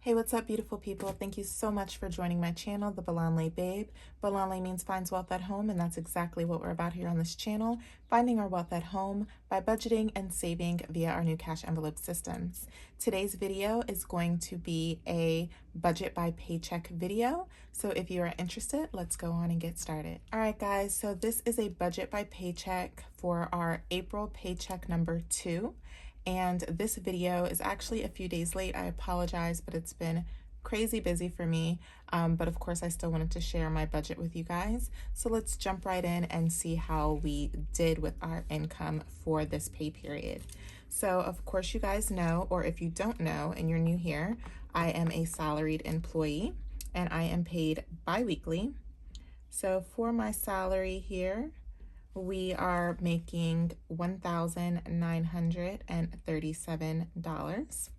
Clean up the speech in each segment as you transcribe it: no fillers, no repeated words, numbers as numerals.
Hey, what's up, beautiful people? Thank you so much for joining my channel, The Balanle Babe. Balanle means finds wealth at home, and that's exactly what we're about here on this channel, finding our wealth at home by budgeting and saving via our new cash envelope systems. Today's video is going to be a budget by paycheck video. So if you are interested, let's go on and get started. All right, guys, so this is a budget by paycheck for our April paycheck number 2. And this video is actually a few days late. I apologize, but it's been crazy busy for me. But of course, I still wanted to share my budget with you guys. So let's jump right in and see how we did with our income for this pay period. So of course, you guys know, or if you don't know and you're new here, I am a salaried employee and I am paid bi-weekly. So for my salary here, we are making $1,937,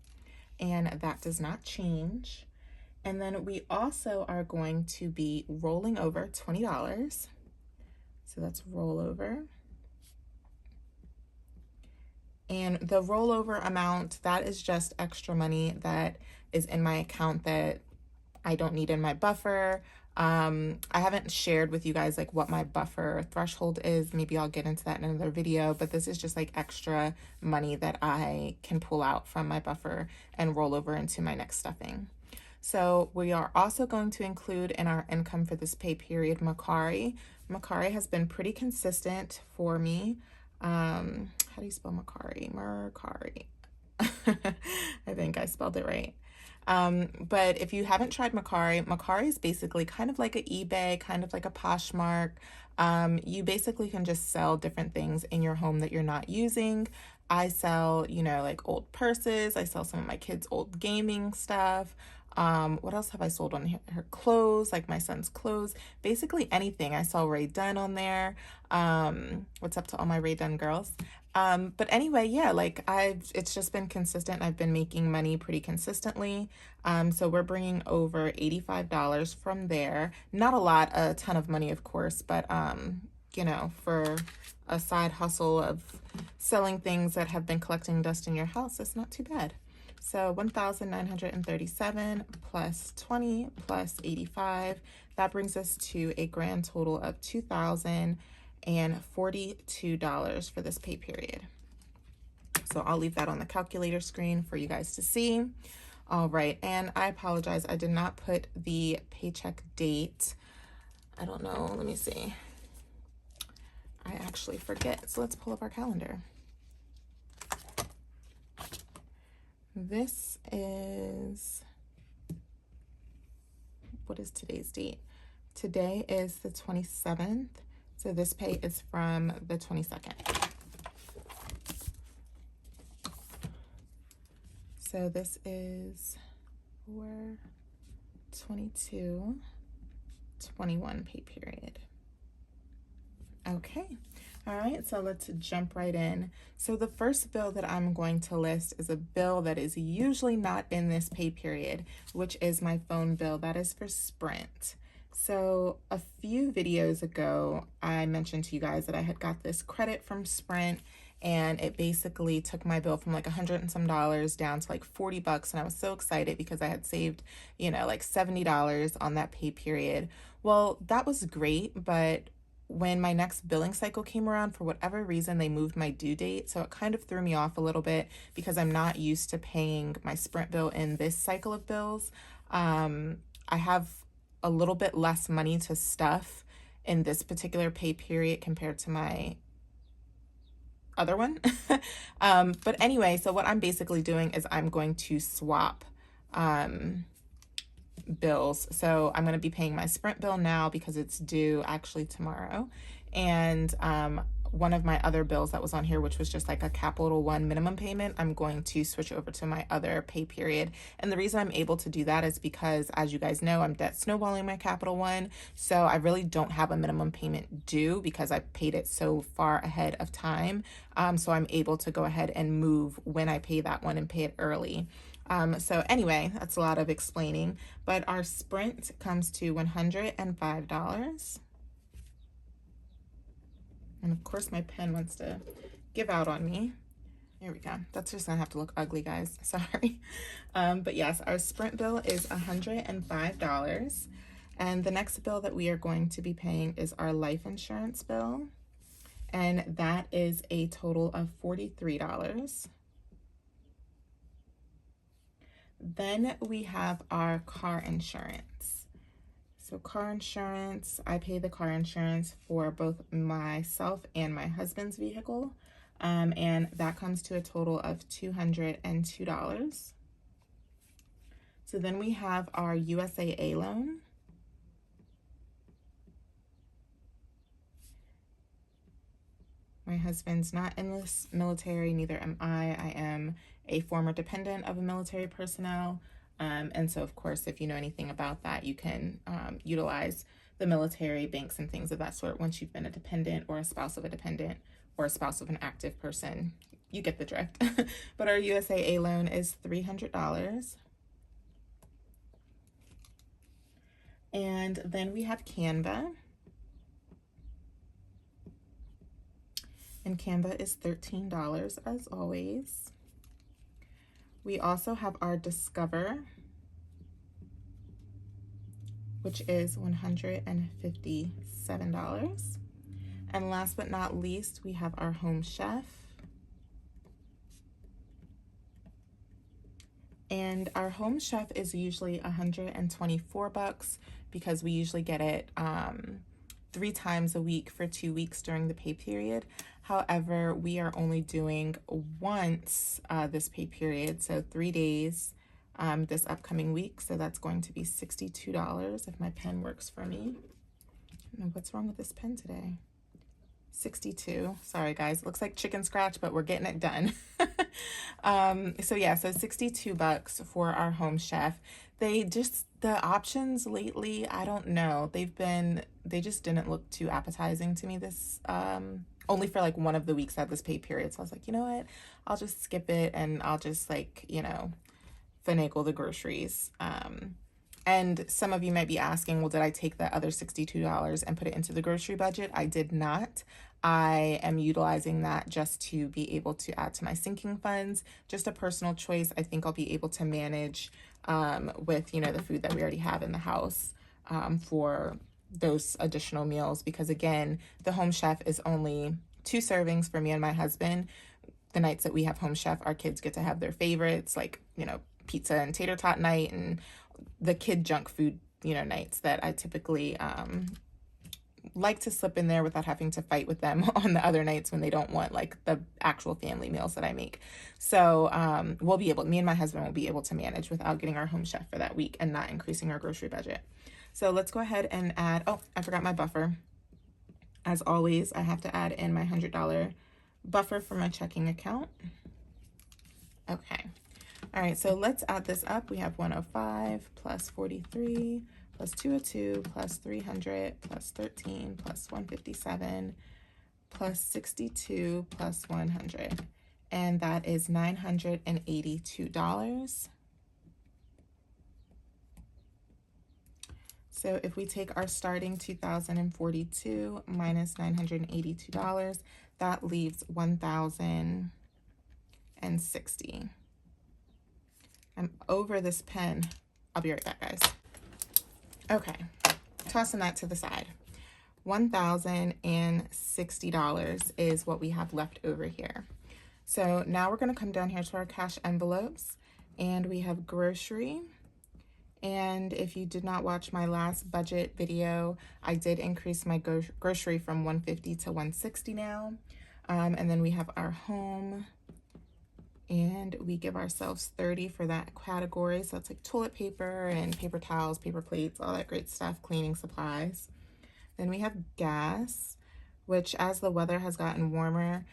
and that does not change. And then we also are going to be rolling over $20. So that's rollover. And the rollover amount, that is just extra money that is in my account that I don't need in my buffer. I haven't shared with you guys like what my buffer threshold is. Maybe I'll get into that in another video, but this is just like extra money that I can pull out from my buffer and roll over into my next stuffing. So we are also going to include in our income for this pay period Macari. Macari has been pretty consistent for me. How do you spell Macari? Mercari. I think I spelled it right. But if you haven't tried Macari, Macari is basically kind of like an eBay, kind of like a Poshmark. You basically can just sell different things in your home that you're not using. I sell, you know, like old purses. I sell some of my kids' old gaming stuff. What else have I sold on here? Her clothes, like my son's clothes, basically anything. I saw Ray Dunn on there. What's up to all my Ray Dunn girls? But anyway, yeah, like it's just been consistent. I've been making money pretty consistently. So we're bringing over $85 from there. Not a lot, a ton of money, of course, but, you know, for a side hustle of selling things that have been collecting dust in your house, it's not too bad. So 1,937 plus 20 plus 85, that brings us to a grand total of $2,042 for this pay period. So I'll leave that on the calculator screen for you guys to see. All right, and I apologize, I did not put the paycheck date. I don't know, let me see. I actually forget, so let's pull up our calendar. This is, what is today's date? Today is the 27th, so this pay is from the 22nd. So this is for 22-21 pay period. Okay. All right, so let's jump right in. So the first bill that I'm going to list is a bill that is usually not in this pay period, which is my phone bill. That is for Sprint. So a few videos ago, I mentioned to you guys that I had got this credit from Sprint, and it basically took my bill from like $100 and some down to like $40, and I was so excited because I had saved, you know, like $70 on that pay period. Well, that was great, but when my next billing cycle came around, for whatever reason, they moved my due date. So it kind of threw me off a little bit because I'm not used to paying my Sprint bill in this cycle of bills. I have a little bit less money to stuff in this particular pay period compared to my other one. But anyway, so what I'm basically doing is I'm going to swap bills. So I'm going to be paying my Sprint bill now because it's due actually tomorrow. And one of my other bills that was on here, which was just like a Capital One minimum payment, I'm going to switch over to my other pay period. And the reason I'm able to do that is because, as you guys know, I'm debt snowballing my Capital One. So I really don't have a minimum payment due because I paid it so far ahead of time. So I'm able to go ahead and move when I pay that one and pay it early. So anyway, that's a lot of explaining, but our Sprint comes to $105. And of course my pen wants to give out on me. Here we go. That's just gonna have to look ugly, guys. Sorry. But yes, our Sprint bill is $105. And the next bill that we are going to be paying is our life insurance bill. And that is a total of $43. Then we have our car insurance. So car insurance, I pay the car insurance for both myself and my husband's vehicle. And that comes to a total of $202. So then we have our USAA loan. My husband's not in the military, neither am I. I am a former dependent of a military personnel. And so, of course, if you know anything about that, you can utilize the military banks and things of that sort once you've been a dependent or a spouse of a dependent or a spouse of an active person. You get the drift. But our USAA loan is $300. And then we have Canva. And Canva is $13 as always. We also have our Discover, which is $157. And last but not least, we have our Home Chef. And our Home Chef is usually $124 because we usually get it 3 times a week for 2 weeks during the pay period. However, we are only doing once this pay period, so 3 days this upcoming week. So that's going to be $62 if my pen works for me. I don't know what's wrong with this pen today. 62. Sorry guys, it looks like chicken scratch, but we're getting it done. So yeah, so $62 for our Home Chef. The options lately, I don't know. They just didn't look too appetizing to me this, only for like one of the weeks at this pay period. So I was like, you know what? I'll just skip it and I'll just like, finagle the groceries. And some of you might be asking, well, did I take the other $62 and put it into the grocery budget? I did not. I am utilizing that just to be able to add to my sinking funds. Just a personal choice. I think I'll be able to manage with, the food that we already have in the house for those additional meals. Because again, the Home Chef is only 2 servings for me and my husband. The nights that we have Home Chef, our kids get to have their favorites, like, pizza and tater tot night and the kid junk food, nights that I typically like to slip in there without having to fight with them on the other nights when they don't want like the actual family meals that I make. So me and my husband will be able to manage without getting our Home Chef for that week and not increasing our grocery budget. So let's go ahead and add, I forgot my buffer. As always, I have to add in my $100 buffer for my checking account. Okay. All right, so let's add this up. We have 105 plus 43 plus 202 plus 300 plus 13 plus 157 plus 62 plus 100. And that is $982. So if we take our starting 2,042 minus $982, that leaves 1,060. I'm over this pen. I'll be right back, guys. Okay, tossing that to the side. $1,060 is what we have left over here. So now we're going to come down here to our cash envelopes, and we have grocery. And if you did not watch my last budget video, I did increase my grocery from $150 to $160 now. And then we have our home. And we give ourselves $30 for that category. So it's like toilet paper and paper towels, paper plates, all that great stuff, cleaning supplies. Then we have gas, which as the weather has gotten warmer,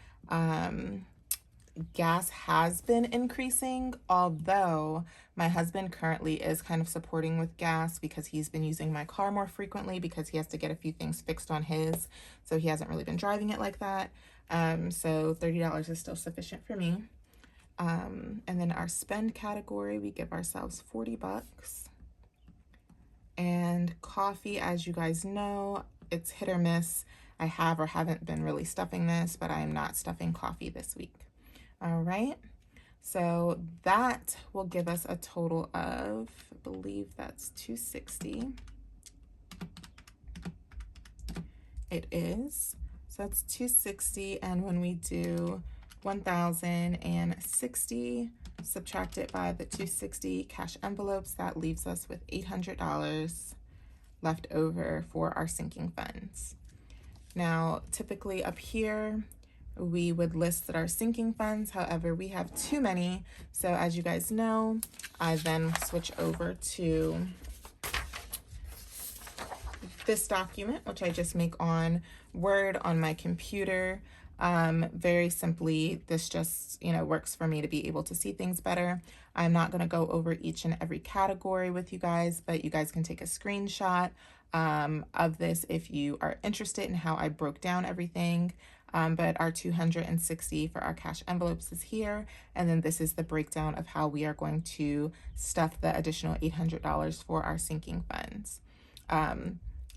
gas has been increasing, although my husband currently is kind of supporting with gas because he's been using my car more frequently because he has to get a few things fixed on his. So he hasn't really been driving it like that. So $30 is still sufficient for me. And then our spend category, we give ourselves $40. And coffee, as you guys know, it's hit or miss. I have or haven't been really stuffing this, but I am not stuffing coffee this week. All right. So that will give us a total of, I believe that's 260. It is. So that's 260, and when we do 1,060, subtract it by the 260 cash envelopes, that leaves us with $800 left over for our sinking funds. Now, typically up here, we would list our sinking funds. However, we have too many. So as you guys know, I then switch over to this document, which I just make on Word on my computer. Very simply, this just, works for me to be able to see things better. I'm not going to go over each and every category with you guys, but you guys can take a screenshot of this if you are interested in how I broke down everything. But our 260 for our cash envelopes is here. And then this is the breakdown of how we are going to stuff the additional $800 for our sinking funds.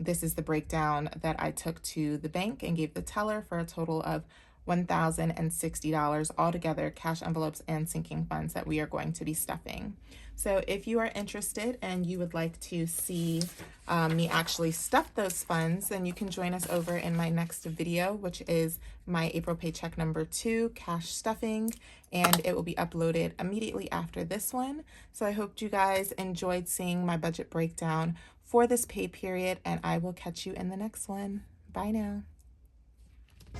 This is the breakdown that I took to the bank and gave the teller for a total of $1,060 altogether, cash envelopes and sinking funds that we are going to be stuffing. So if you are interested and you would like to see me actually stuff those funds, then you can join us over in my next video, which is my April paycheck number 2, cash stuffing, and it will be uploaded immediately after this one. So I hope you guys enjoyed seeing my budget breakdown for this pay period, and I will catch you in the next one. Bye now.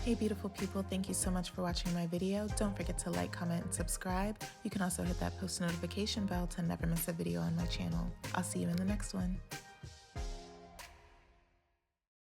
Hey beautiful people, thank you so much for watching my video. Don't forget to like, comment, and subscribe. You can also hit that post notification bell to never miss a video on my channel. I'll see you in the next one.